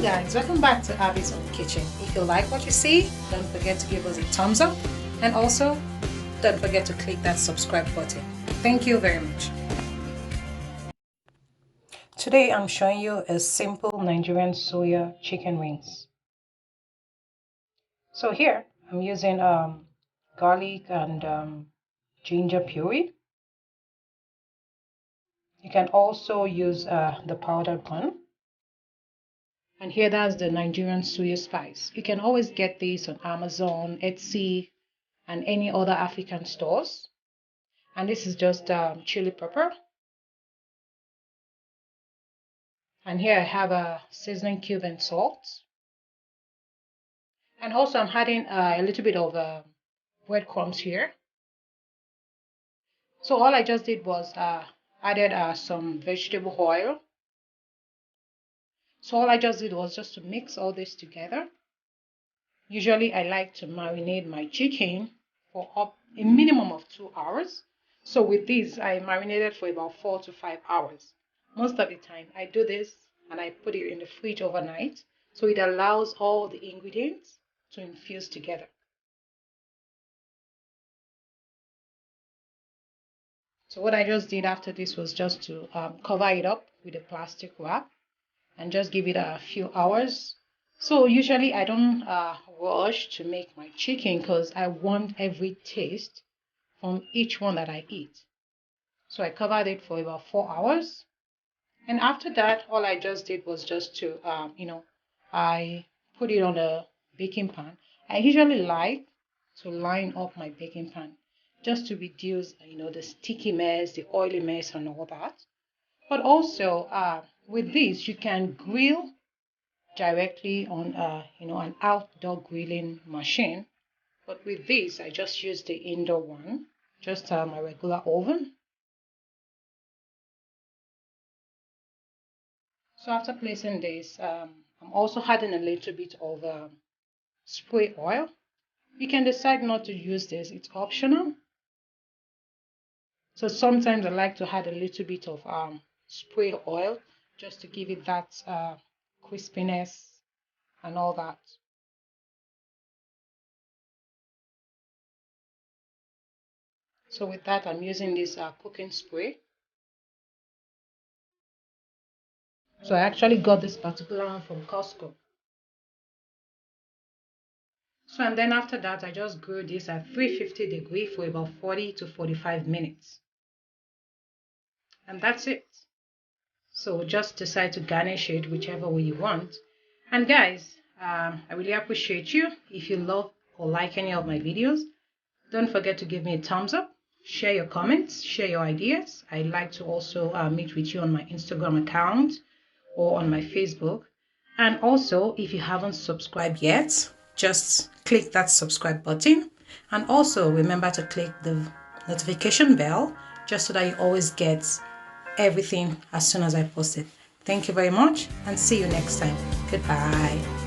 Hello guys, welcome back to Abby's Own Kitchen. If you like what you see, don't forget to give us a thumbs up and also don't forget to click that subscribe button. Thank you very much. Today I'm showing you a simple Nigerian Suya chicken wings. So here I'm using garlic and ginger puree. You can also use the powdered one. And here that's the Nigerian Suya Spice. You can always get this on Amazon, Etsy, and any other African stores. And this is just chili pepper. And here I have a seasoning cube and salt. And also I'm adding a little bit of breadcrumbs here. So all I just did was added some vegetable oil. So all I just did was just to mix all this together. Usually I like to marinate my chicken for up a minimum of 2 hours. So with this, I marinated for about 4 to 5 hours. Most of the time I do this and I put it in the fridge overnight. So it allows all the ingredients to infuse together. So what I just did after this was just to cover it up with a plastic wrap and just give it a few hours. So usually I don't rush to make my chicken because I want every taste from each one that I eat. So I covered it for about 4 hours. And after that, all I just did was just to, I put it on a baking pan. I usually like to line up my baking pan just to reduce, the sticky mess, the oily mess and all that. But also, with this, you can grill directly on, an outdoor grilling machine. But with this, I just use the indoor one, just my regular oven. So after placing this, I'm also adding a little bit of spray oil. You can decide not to use this, it's optional. So sometimes I like to add a little bit of spray oil just to give it that crispiness and all that. So with that, I'm using this cooking spray. So I actually got this particular one from Costco. So and then after that, I just grill this at 350 degrees for about 40 to 45 minutes. And that's it. So just decide to garnish it whichever way you want. And guys, I really appreciate you. If you love or like any of my videos, don't forget to give me a thumbs up, share your comments, share your ideas. I'd like to also meet with you on my Instagram account or on my Facebook. And also, if you haven't subscribed yet, just click that subscribe button. And also remember to click the notification bell just so that you always get everything as soon as I post it. Thank you very much and see you next time. Goodbye.